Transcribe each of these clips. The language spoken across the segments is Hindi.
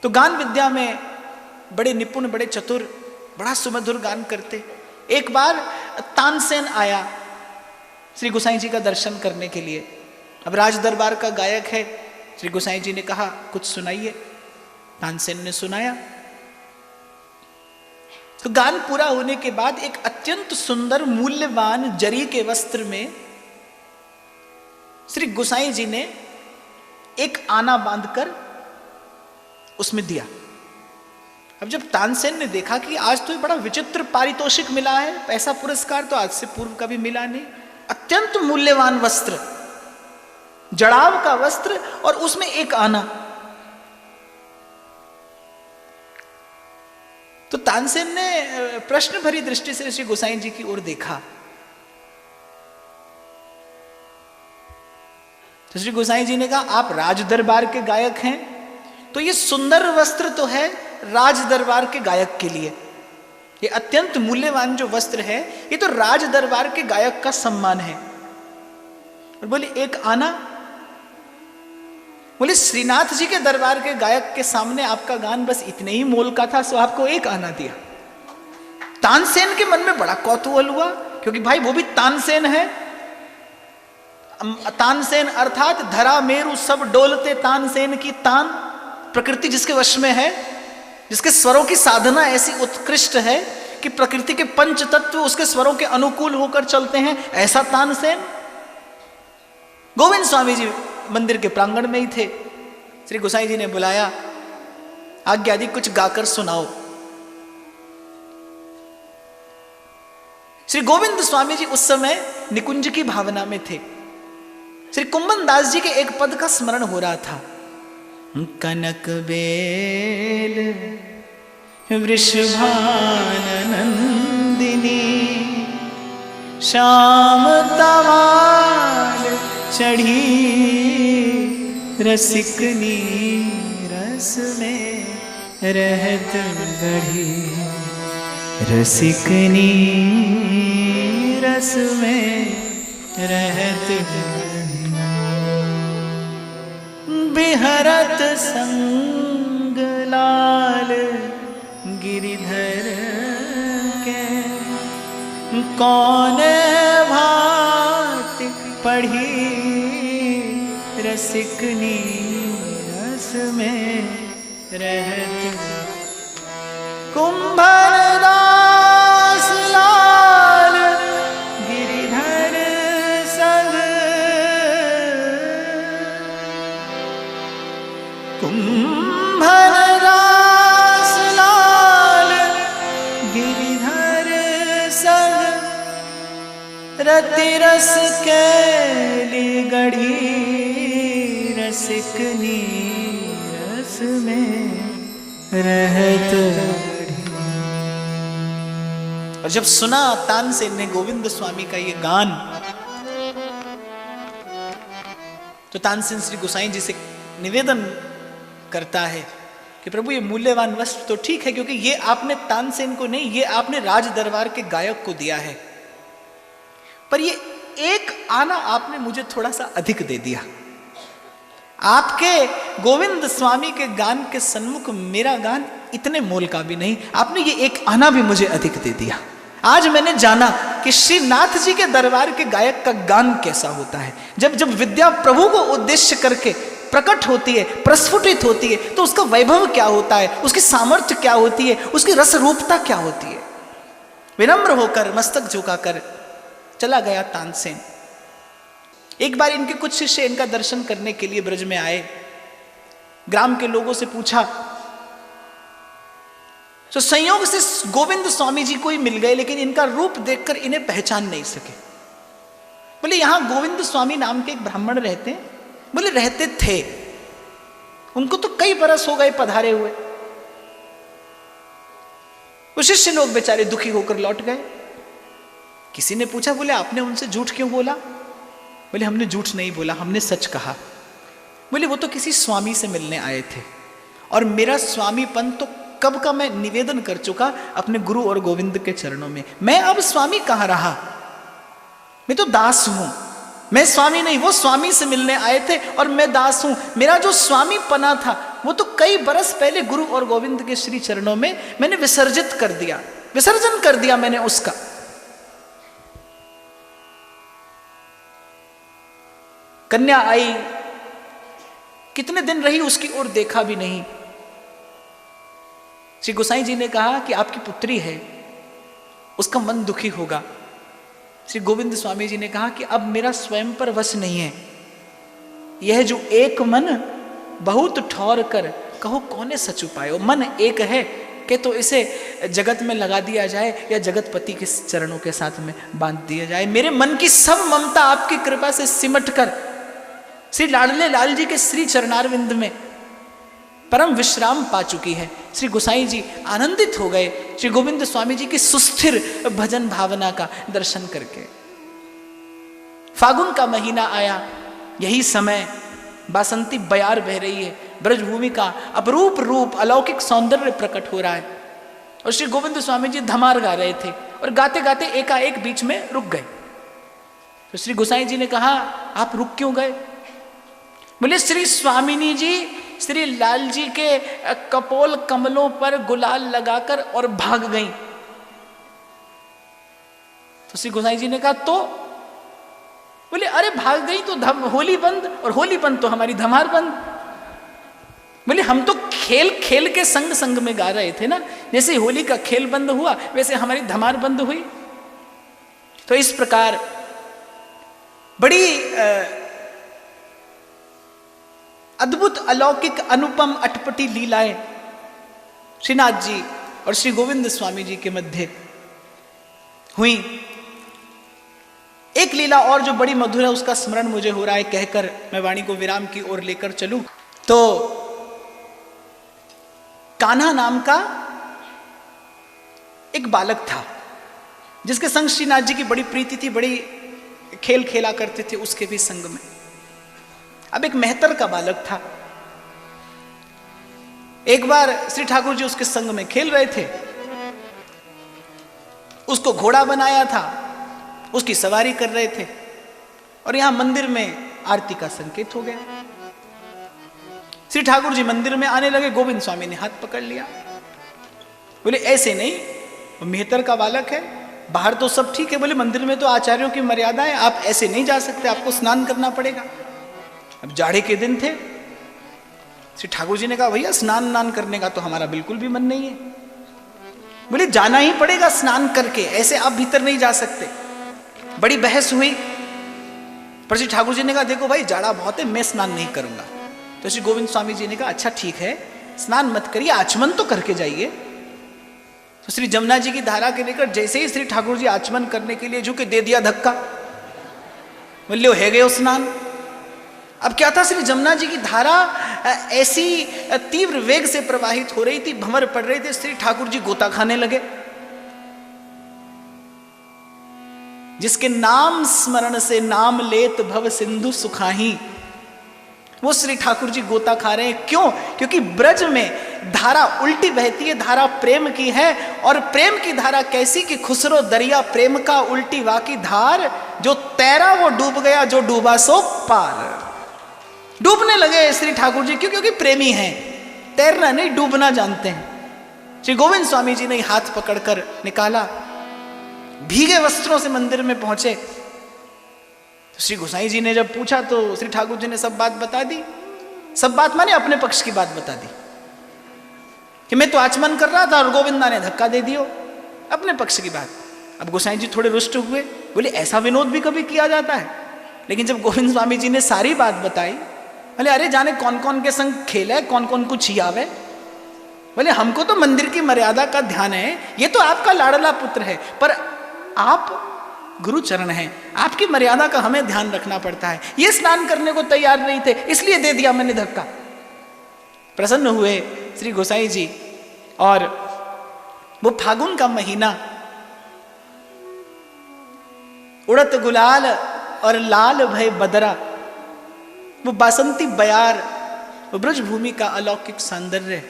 तो गान विद्या में बड़े निपुण, बड़े चतुर, बड़ा सुमधुर गान करते। एक बार तानसेन आया श्री गोसाई जी का दर्शन करने के लिए। अब राज दरबार का गायक है। श्री गोसाई जी ने कहा कुछ सुनाइए। तानसेन ने सुनाया। तो गान पूरा होने के बाद एक अत्यंत सुंदर मूल्यवान जरी के वस्त्र में श्री गोसाई जी ने एक आना बांधकर उसमें दिया। अब जब तानसेन ने देखा कि आज तो ये बड़ा विचित्र पारितोषिक मिला है, ऐसा पुरस्कार तो आज से पूर्व कभी मिला नहीं, अत्यंत मूल्यवान वस्त्र, जड़ाव का वस्त्र और उसमें एक आना। तो तानसेन ने प्रश्न भरी दृष्टि से श्री गोसाई जी की ओर देखा। तो श्री गोसाई जी ने कहा आप राज दरबार के गायक हैं, तो ये सुंदर वस्त्र तो है राज दरबार के गायक के लिए, ये अत्यंत मूल्यवान जो वस्त्र है ये तो राज दरबार के गायक का सम्मान है। और बोले एक आना? बोले श्रीनाथ जी के दरबार के गायक के सामने आपका गान बस इतने ही मोल का था, सो आपको एक आना दिया। तानसेन के मन में बड़ा कौतूहल हुआ, क्योंकि भाई वो भी तानसेन है। तानसेन अर्थात धरा मेरु सब डोलते तानसेन की तान, प्रकृति जिसके वश में है, जिसके स्वरों की साधना ऐसी उत्कृष्ट है कि प्रकृति के पंच तत्व उसके स्वरों के अनुकूल होकर चलते हैं, ऐसा तानसेन। गोविंद स्वामी जी मंदिर के प्रांगण में ही थे। श्री गोसाई जी ने बुलाया, आज्ञा आदि कुछ गाकर सुनाओ। श्री गोविंद स्वामी जी उस समय निकुंज की भावना में थे। श्री कुंभन दास जी के एक पद का स्मरण हो रहा था, कनक बेल वृषभान नंदिनी श्याम तवाल चढ़ी रसिकनी रस में रहत गढ़ी, रसिकनी रस में रहत गढ़ी, बिहरत संग लाल गिरिधर के, कौन भांति पढ़ी रसिकनी रस में रहत, कुंभर दास लाल गिरिधर संग, कुंभर दास लाल गिरिधर संग, रति रस कैली गढ़ी रसिकनी रस में रहत गढ़ी। और जब सुना तानसेन ने गोविंद स्वामी का ये गान, तो तानसेन श्री गोसाई जी से निवेदन करता है कि प्रभु ये मूल्यवान वस्त्र तो ठीक है, क्योंकि ये आपने तानसेन को नहीं, ये आपने राज दरबार के गायक को दिया है, पर ये एक आना आपने मुझे थोड़ा सा अधिक दे दिया। आपके गोविंद स्वामी के गान के सन्मुख मेरा गान इतने मोल का भी नहीं, आपने ये एक आना भी मुझे अधिक दे दिया। आज मैंने जाना कि श्रीनाथ जी के दरबार के गायक का गान कैसा होता है। जब जब विद्या प्रभु को उद्देश्य करके प्रकट होती है, प्रस्फुटित होती है, तो उसका वैभव क्या होता है, उसकी सामर्थ्य क्या होती है, उसकी रस रूपता क्या होती है। विनम्र होकर मस्तक झुकाकर चला गया तानसेन। एक बार इनके कुछ शिष्य इनका दर्शन करने के लिए ब्रज में आए। ग्राम के लोगों से पूछा, तो संयोग से गोविंद स्वामी जी को ही मिल गए, लेकिन इनका रूप देखकर इन्हें पहचान नहीं सके। बोले यहां गोविंद स्वामी नाम के एक ब्राह्मण रहते हैं? बोले रहते थे, उनको तो कई बरस हो गए पधारे हुए। वो शिष्य लोग बेचारे दुखी होकर लौट गए। किसी ने पूछा, बोले आपने उनसे झूठ क्यों बोला? बोले हमने झूठ नहीं बोला, हमने सच कहा। बोले वो तो किसी स्वामी से मिलने आए थे, और मेरा स्वामीपन तो कब का मैं निवेदन कर चुका अपने गुरु और गोविंद के चरणों में। मैं अब स्वामी कहां रहा, मैं तो दास हूं। मैं स्वामी नहीं, वो स्वामी से मिलने आए थे और मैं दास हूं। मेरा जो स्वामी पना था वो तो कई बरस पहले गुरु और गोविंद के श्री चरणों में मैंने विसर्जित कर दिया, विसर्जन कर दिया मैंने उसका। कन्या आई, कितने दिन रही उसकी ओर देखा भी नहीं। श्री गोसाई जी ने कहा कि आपकी पुत्री है, उसका मन दुखी होगा। श्री गोविंद स्वामी जी ने कहा कि अब मेरा स्वयं पर वश नहीं है, यह जो एक मन बहुत ठौर कर कहो कौने सच उपायो। मन एक है कि तो इसे जगत में लगा दिया जाए या जगतपति के चरणों के साथ में बांध दिया जाए। मेरे मन की सब ममता आपकी कृपा से सिमट कर श्री लाडले लाल जी के श्री चरणारविंद में परम विश्राम पा चुकी है। श्री गोसाई जी आनंदित हो गए श्री गोविंद स्वामी जी की सुस्थिर भजन भावना का दर्शन करके। फागुन का महीना आया, यही समय बासंती बयार बह रही है, ब्रजभूमि का अपरूप रूप अलौकिक सौंदर्य प्रकट हो रहा है। और श्री गोविंद स्वामी जी धमार गा रहे थे और गाते गाते एकाएक बीच में रुक गए। तो श्री गोसाई जी ने कहा, आप रुक क्यों गए? बोले, श्री स्वामिनी जी श्री लाल जी के कपोल कमलों पर गुलाल लगाकर और भाग गईं। तो श्री गोसाई जी ने कहा, तो? बोले, अरे भाग गई तो होली बंद, और होली बंद तो हमारी धमार बंद। बोले, हम तो खेल खेल के संग संग में गा रहे थे ना, जैसे होली का खेल बंद हुआ वैसे हमारी धमार बंद हुई। तो इस प्रकार बड़ी अद्भुत अलौकिक अनुपम अटपटी लीलाएं श्रीनाथ जी और श्री गोविंद स्वामी जी के मध्य हुई। एक लीला और जो बड़ी मधुर है उसका स्मरण मुझे हो रहा है कहकर मैं वाणी को विराम की ओर लेकर चलूं। तो कान्हा नाम का एक बालक था जिसके संग श्रीनाथ जी की बड़ी प्रीति थी, बड़ी खेल खेला करते थे उसके भी संग में। अब एक मेहतर का बालक था। एक बार श्री ठाकुर जी उसके संग में खेल रहे थे, उसको घोड़ा बनाया था, उसकी सवारी कर रहे थे और यहां मंदिर में आरती का संकेत हो गया। श्री ठाकुर जी मंदिर में आने लगे, गोविंद स्वामी ने हाथ पकड़ लिया। बोले, ऐसे नहीं, वो मेहतर का बालक है, बाहर तो सब ठीक है, बोले मंदिर में तो आचार्यों की मर्यादा है, आप ऐसे नहीं जा सकते, आपको स्नान करना पड़ेगा। अब जाड़े के दिन थे, श्री ठाकुर जी ने कहा, भैया स्नान नान करने का तो हमारा बिल्कुल भी मन नहीं है। बोले, जाना ही पड़ेगा स्नान करके, ऐसे आप भीतर नहीं जा सकते। बड़ी बहस हुई, पर श्री ठाकुर जी ने कहा, देखो भाई जाड़ा बहुत है, मैं स्नान नहीं करूंगा। तो श्री गोविंद स्वामी जी ने कहा, अच्छा ठीक है, स्नान मत करिए, आचमन तो करके जाइए। तो श्री जमुना जी की धारा के लेकर जैसे ही श्री ठाकुर जी आचमन करने के लिए झुके, दे दिया धक्का। बोले, है गए स्नान। अब क्या था, श्री जमुना जी की धारा ऐसी तीव्र वेग से प्रवाहित हो रही थी, भंवर पड़ रहे थे, श्री ठाकुर जी गोता खाने लगे। जिसके नाम स्मरण से नाम लेत भव सिंधु सुखाही, वो श्री ठाकुर जी गोता खा रहे हैं। क्यों? क्योंकि ब्रज में धारा उल्टी बहती है, धारा प्रेम की है। और प्रेम की धारा कैसी कि खुसरो दरिया प्रेम का उल्टी वाकी धार, जो तैरा वो डूब गया, जो डूबा सो पार। डूबने लगे श्री ठाकुर जी, क्यों? क्योंकि प्रेमी हैं, तैरना नहीं डूबना जानते हैं। श्री गोविंद स्वामी जी ने हाथ पकड़कर निकाला, भीगे वस्त्रों से मंदिर में पहुंचे। तो श्री गोसाई जी ने जब पूछा तो श्री ठाकुर जी ने सब बात बता दी। सब बात माने अपने पक्ष की बात बता दी कि मैं तो आचमन कर रहा था और गोविंदा ने धक्का दे दियो, अपने पक्ष की बात। अब गोसाई जी थोड़े रुष्ट हुए, बोले ऐसा विनोद भी कभी किया जाता है? लेकिन जब गोविंद स्वामी जी ने सारी बात बताई, बोले अरे जाने कौन कौन के संग खेले, कौन कौन को छियावे। बोले हमको तो मंदिर की मर्यादा का ध्यान है, ये तो आपका लाडला पुत्र है, पर आप गुरु चरण हैं, आपकी मर्यादा का हमें ध्यान रखना पड़ता है। ये स्नान करने को तैयार नहीं थे, इसलिए दे दिया मैंने धक्का। प्रसन्न हुए श्री गोसाई जी। और वो फागुन का महीना, उड़त गुलाल और लाल भय बदरा, वो बासंती बयार, वो ब्रजभूमि का अलौकिक सौंदर्य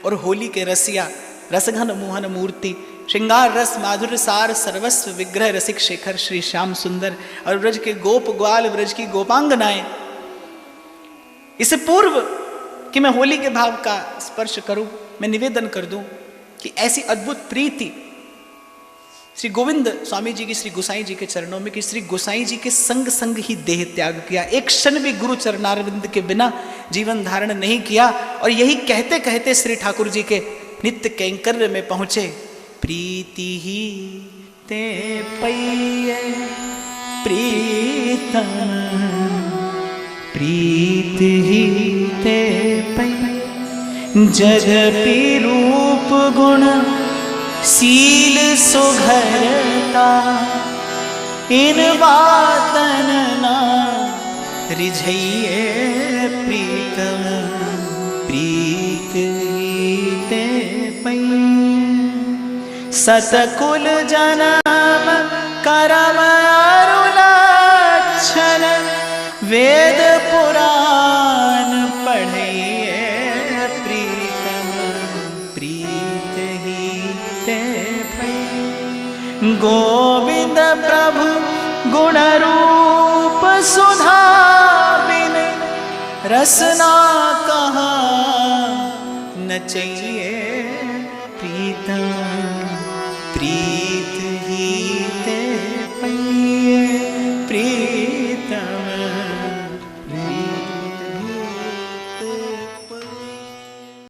और होली के रसिया रसघन मोहन मूर्ति श्रृंगार रस माधुर्य सार सर्वस्व विग्रह रसिक शेखर श्री श्याम सुंदर और ब्रज के गोप ग्वाल ब्रज की गोपांगनाएं। इससे पूर्व कि मैं होली के भाव का स्पर्श करूं, मैं निवेदन कर दूं कि ऐसी अद्भुत प्रीति श्री गोविंद स्वामी जी की श्री गोसाई जी के चरणों में कि श्री गोसाई जी के संग संग ही देह त्याग किया, एक क्षण भी गुरु चरणारविंद के बिना जीवन धारण नहीं किया। और यही कहते कहते श्री ठाकुर जी के नित्य कैंकर्य में पहुंचे। प्रीति ही ते पैये प्रीतम, प्रीति ही ते पैये जगपि रूप गुण सील सुघरता, इन बातन ना रिझइए प्रीतम, प्रीत ही ते पै। सतकुल जनम करम अरुलक्षण, वेद पुराण पढ़िए प्रीतम, प्रीत ही ते पै। गोविंद प्रभु गुण रूप सुधा बिन, रसना कहा न चाहिए प्रीतम, प्रीत